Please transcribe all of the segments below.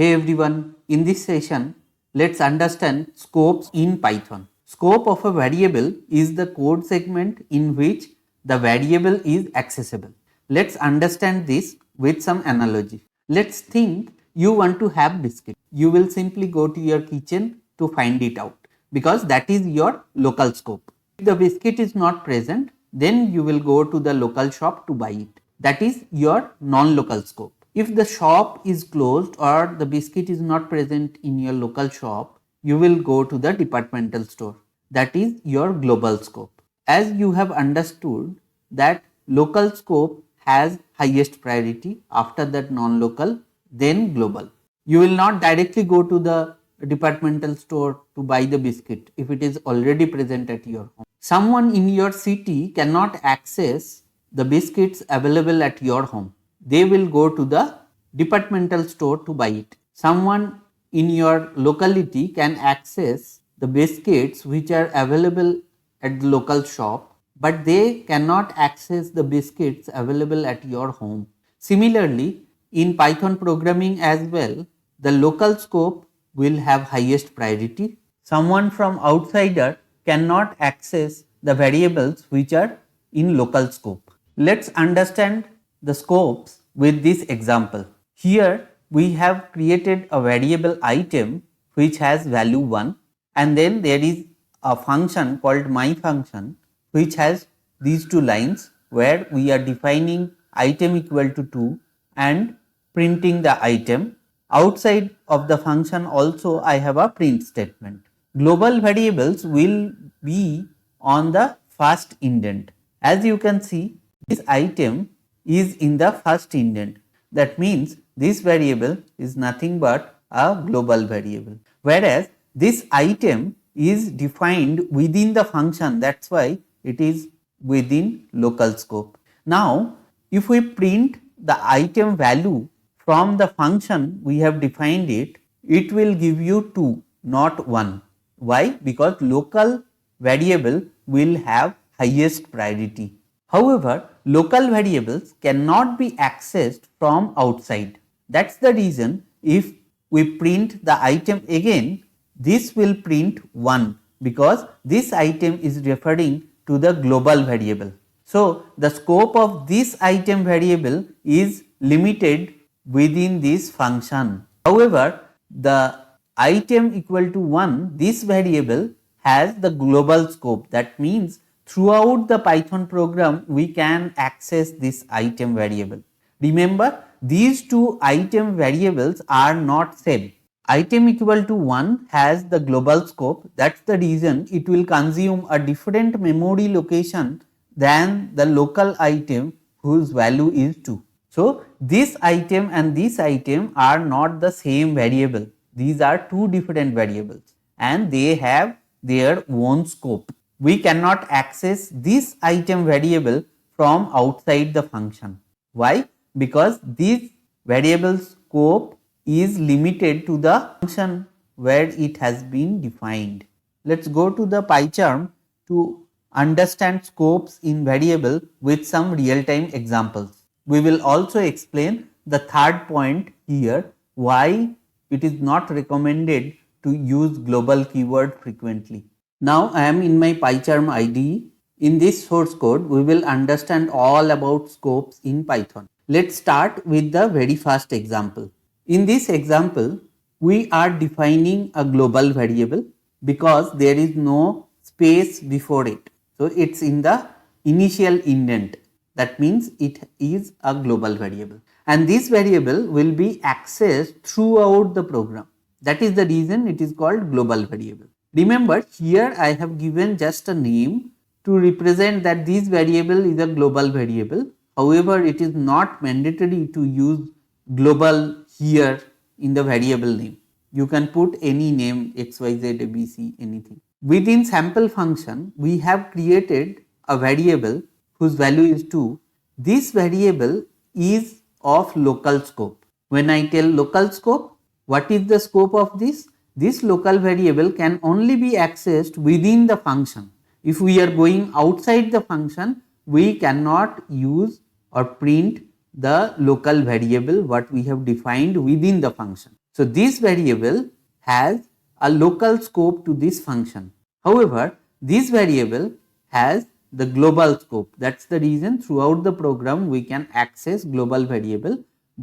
Hey everyone, in this session, let's understand scopes in Python. Scope of a variable is the code segment in which the variable is accessible. Let's understand this with some analogy. Let's think you want to have biscuit. You will simply go to your kitchen to find it out because that is your local scope. If the biscuit is not present, then you will go to the local shop to buy it. That is your non-local scope. If the shop is closed or the biscuit is not present in your local shop, you will go to the departmental store. That is your global scope. As you have understood that local scope has highest priority, after that non-local, then global. You will not directly go to the departmental store to buy the biscuit if it is already present at your home. Someone in your city cannot access the biscuits available at your home. They will go to the departmental store to buy it. Someone in your locality can access the biscuits which are available at the local shop, but they cannot access the biscuits available at your home. Similarly, in Python programming as well, the local scope will have highest priority. Someone from outsider cannot access the variables which are in local scope. Let's understand the scopes with this example. Here we have created a variable item which has value 1, and then there is a function called my function which has these two lines where we are defining item equal to 2 and printing the item. Outside of the function also I have a print statement. Global variables will be on the first indent. As you can see, this item is in the first indent. That means this variable is nothing but a global variable. Whereas this item is defined within the function, that's why it is within local scope. Now, if we print the item value from the function we have defined it, it will give you 2, not 1. Why? Because local variable will have highest priority. However, local variables cannot be accessed from outside. That's the reason if we print the item again, this will print 1 because this item is referring to the global variable. So, the scope of this item variable is limited within this function. However, the item equal to 1, this variable has the global scope. That means throughout the Python program, we can access this item variable. Remember, these two item variables are not same. Item equal to 1 has the global scope. That's the reason it will consume a different memory location than the local item whose value is 2. So, this item and this item are not the same variable. These are two different variables and they have their own scope. We cannot access this item variable from outside the function. Why? Because this variable scope is limited to the function where it has been defined. Let's go to the PyCharm to understand scopes in variable with some real-time examples. We will also explain the third point here, why it is not recommended to use global keyword frequently. Now I am in my PyCharm IDE. In this source code, we will understand all about scopes in Python. Let's start with the very first example. In this example, we are defining a global variable because there is no space before it. So it's in the initial indent. That means it is a global variable. And this variable will be accessed throughout the program. That is the reason it is called global variable. Remember, here I have given just a name to represent that this variable is a global variable. However, it is not mandatory to use global here in the variable name. You can put any name, XYZ, ABC, anything. Within sample function, we have created a variable whose value is 2. This variable is of local scope. When I tell local scope, what is the scope of this? This local variable can only be accessed within the function. If we are going outside the function, we cannot use or print the local variable what we have defined within the function. So this variable has a local scope to this function. However, this variable has the global scope. That's the reason throughout the program we can access global variable,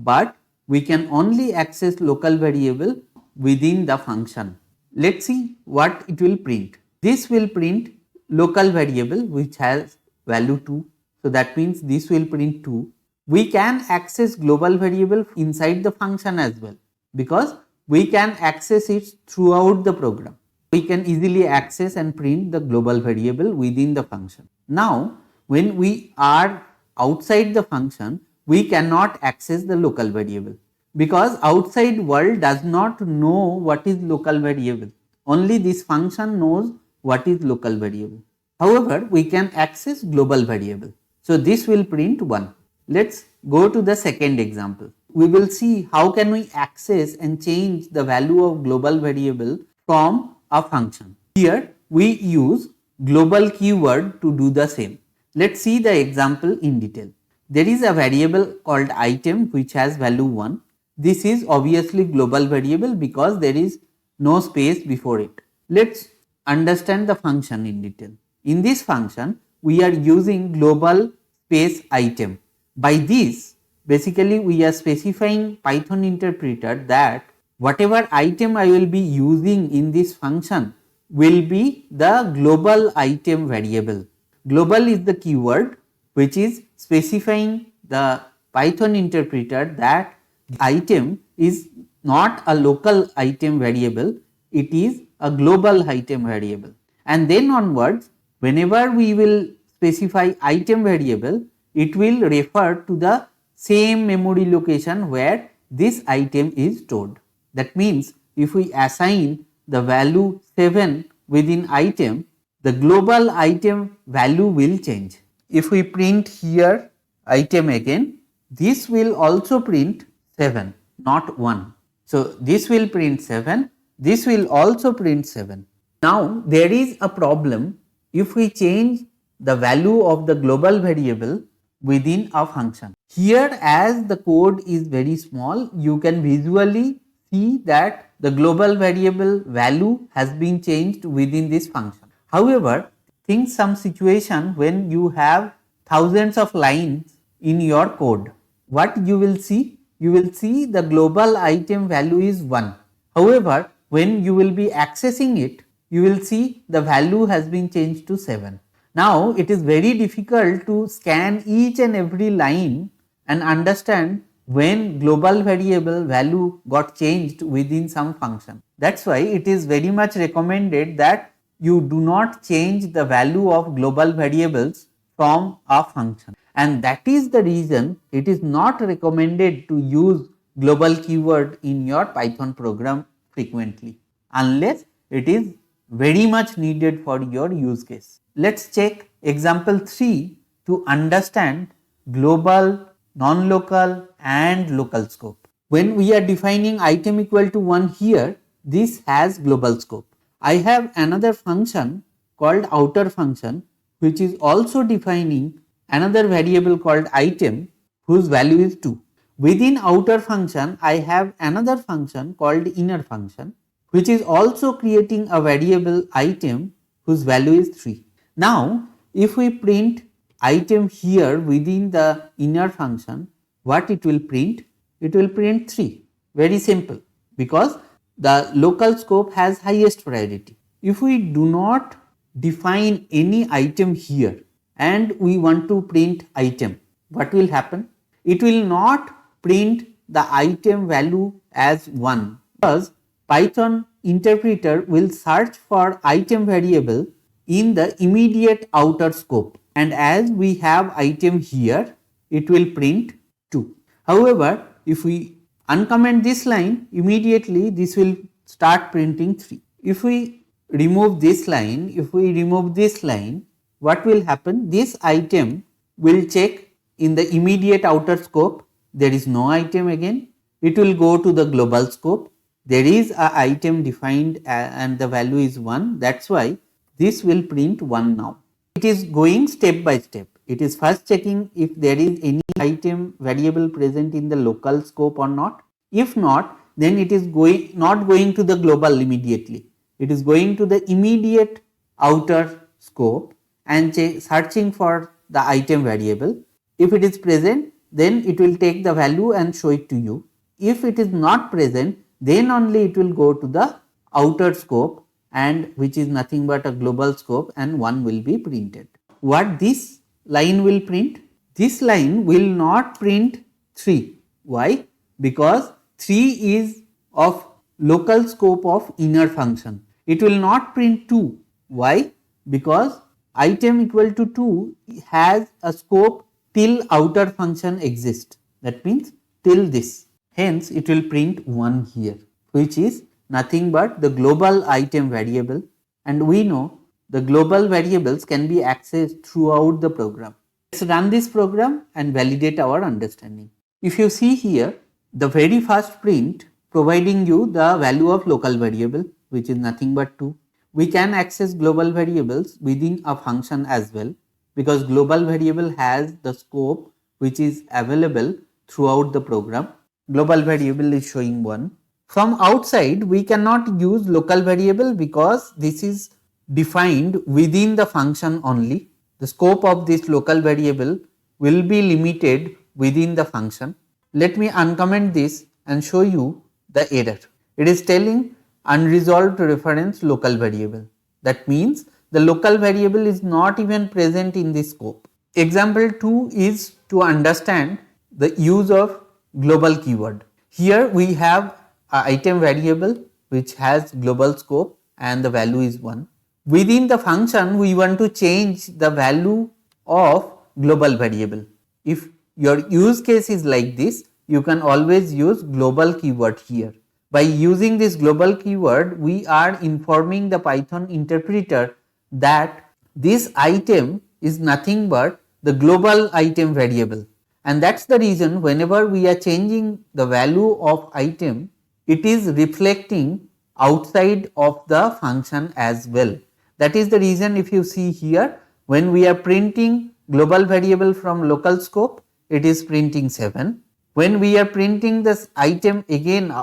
but we can only access local variable within the function. Let's see what it will print. This will print local variable which has value 2. So that means this will print 2. We can access global variable inside the function as well, because we can access it throughout the program. We can easily access and print the global variable within the function. Now, when we are outside the function, we cannot access the local variable, because outside world does not know what is local variable. Only this function knows what is local variable. However, we can access global variable. So this will print 1. Let's go to the second example. We will see how can we access and change the value of global variable from a function. Here we use global keyword to do the same. Let's see the example in detail. There is a variable called item which has value 1. This is obviously global variable because there is no space before it. Let's understand the function in detail. In this function, we are using global space item. By this, basically we are specifying Python interpreter that whatever item I will be using in this function will be the global item variable. Global is the keyword which is specifying the Python interpreter that the item is not a local item variable, it is a global item variable. And then onwards, whenever we will specify item variable, it will refer to the same memory location where this item is stored. That means if we assign the value 7 within item, the global item value will change. If we print here item again, this will also print 7, not 1. So this will print 7, this will also print 7. Now there is a problem if we change the value of the global variable within a function. Here, as the code is very small, you can visually see that the global variable value has been changed within this function. However, think some situation when you have thousands of lines in your code. What you will see? You will see the global item value is 1. However, when you will be accessing it, you will see the value has been changed to 7. Now it is very difficult to scan each and every line and understand when global variable value got changed within some function. That's why it is very much recommended that you do not change the value of global variables from a function. And that is the reason it is not recommended to use global keyword in your Python program frequently, unless it is very much needed for your use case. Let's check example 3 to understand global, non-local and local scope. When we are defining item equal to 1 here, this has global scope. I have another function called outer function which is also defining another variable called item whose value is 2. Within outer function, I have another function called inner function which is also creating a variable item whose value is 3. Now, if we print item here within the inner function, what it will print? It will print 3. Very simple, because the local scope has highest priority. If we do not define any item here and we want to print item, what will happen? It will not print the item value as 1, because Python interpreter will search for item variable in the immediate outer scope, and as we have item here, it will print 2. However, if we uncomment this line, immediately this will start printing 3. If we remove this line, what will happen? This item will check in the immediate outer scope, there is no item again. It will go to the global scope, there is a item defined and the value is 1. That's why this will print 1 now. It is going step by step. It is first checking if there is any item variable present in the local scope or not. If not, then it is not going to the global immediately. It is going to the immediate outer scope and searching for the item variable. If it is present, then it will take the value and show it to you. If it is not present, then only it will go to the outer scope, and which is nothing but a global scope, and 1 will be printed. What this line will print? This line will not print 3. Why? Because 3 is of local scope of inner function. It will not print 2. Why? Because item equal to 2 has a scope till outer function exists. That means till this. Hence, it will print 1 here, which is nothing but the global item variable, and we know the global variables can be accessed throughout the program. Let's run this program and validate our understanding. If you see here, the very first print providing you the value of local variable, which is nothing but 2. We can access global variables within a function as well, because global variable has the scope which is available throughout the program. Global variable is showing 1. From outside, we cannot use local variable because this is defined within the function only. The scope of this local variable will be limited within the function. Let me uncomment this and show you the error. It is telling unresolved reference local variable. That means the local variable is not even present in this scope. Example 2 is to understand the use of global keyword. Here we have an item variable which has global scope and the value is 1. Within the function, we want to change the value of global variable. If your use case is like this, you can always use global keyword here. By using this global keyword, we are informing the Python interpreter that this item is nothing but the global item variable. And that's the reason whenever we are changing the value of item, it is reflecting outside of the function as well. That is the reason if you see here, when we are printing global variable from local scope, it is printing 7. When we are printing this item again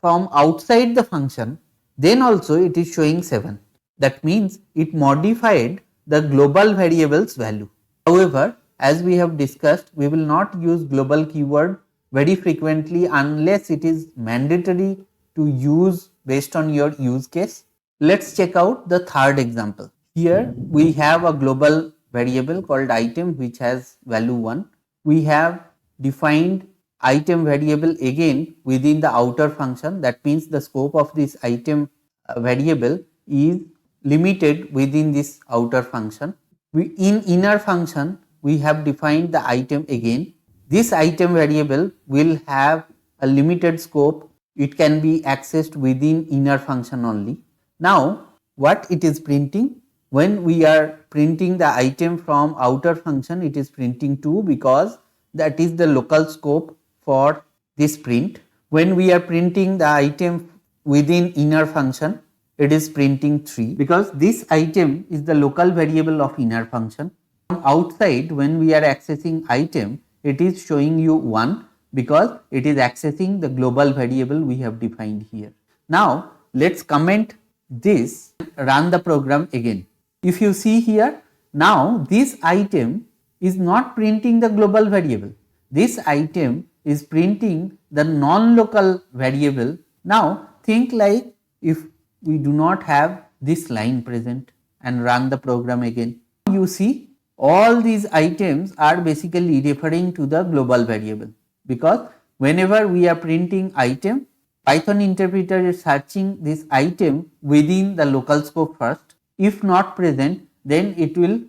from outside the function, then also it is showing 7. That means it modified the global variable's value. However, as we have discussed, we will not use global keyword very frequently unless it is mandatory to use based on your use case. Let's check out the third example. Here we have a global variable called item which has value 1. We have defined item variable again within the outer function. That means the scope of this item variable is limited within this outer function. In inner function, we have defined the item again. This item variable will have a limited scope. It can be accessed within inner function only. Now, what it is printing? When we are printing the item from outer function, it is printing 2 because that is the local scope for this print. When we are printing the item within inner function, it is printing 3 because this item is the local variable of inner function. From outside, when we are accessing item, it is showing you 1 because it is accessing the global variable we have defined here. Now, let's comment this, run the program again. If you see here, now this item is not printing the global variable. This item is printing the non-local variable. Now think like if we do not have this line present and run the program again. You see all these items are basically referring to the global variable, because whenever we are printing item, Python interpreter is searching this item within the local scope first. If not present, then it will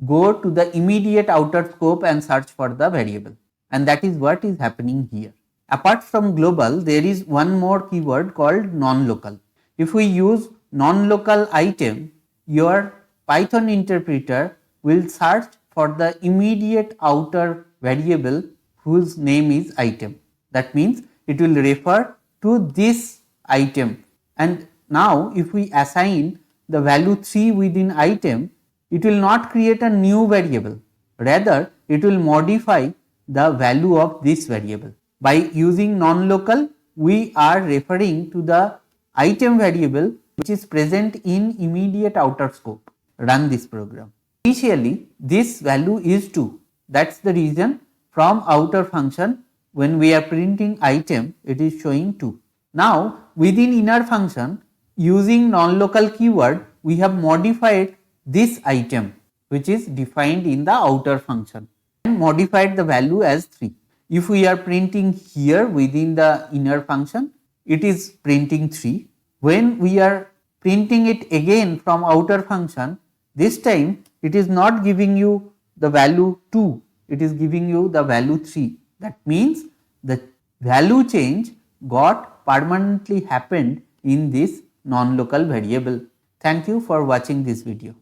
go to the immediate outer scope and search for the variable. And that is what is happening here. Apart from global, there is one more keyword called non-local. If we use non-local item, your Python interpreter will search for the immediate outer variable whose name is item. That means it will refer to this item. And now if we assign the value 3 within item, it will not create a new variable. Rather, it will modify the value of this variable. By using non-local, we are referring to the item variable which is present in immediate outer scope. Run this program. Initially this value is 2. That is the reason from outer function when we are printing item it is showing 2. Now within inner function using non-local keyword we have modified this item which is defined in the outer function and modified the value as 3. If we are printing here within the inner function it is printing 3. When we are printing it again from outer function, this time it is not giving you the value 2, it is giving you the value 3. That means the value change got permanently happened in this non-local variable. Thank you for watching this video.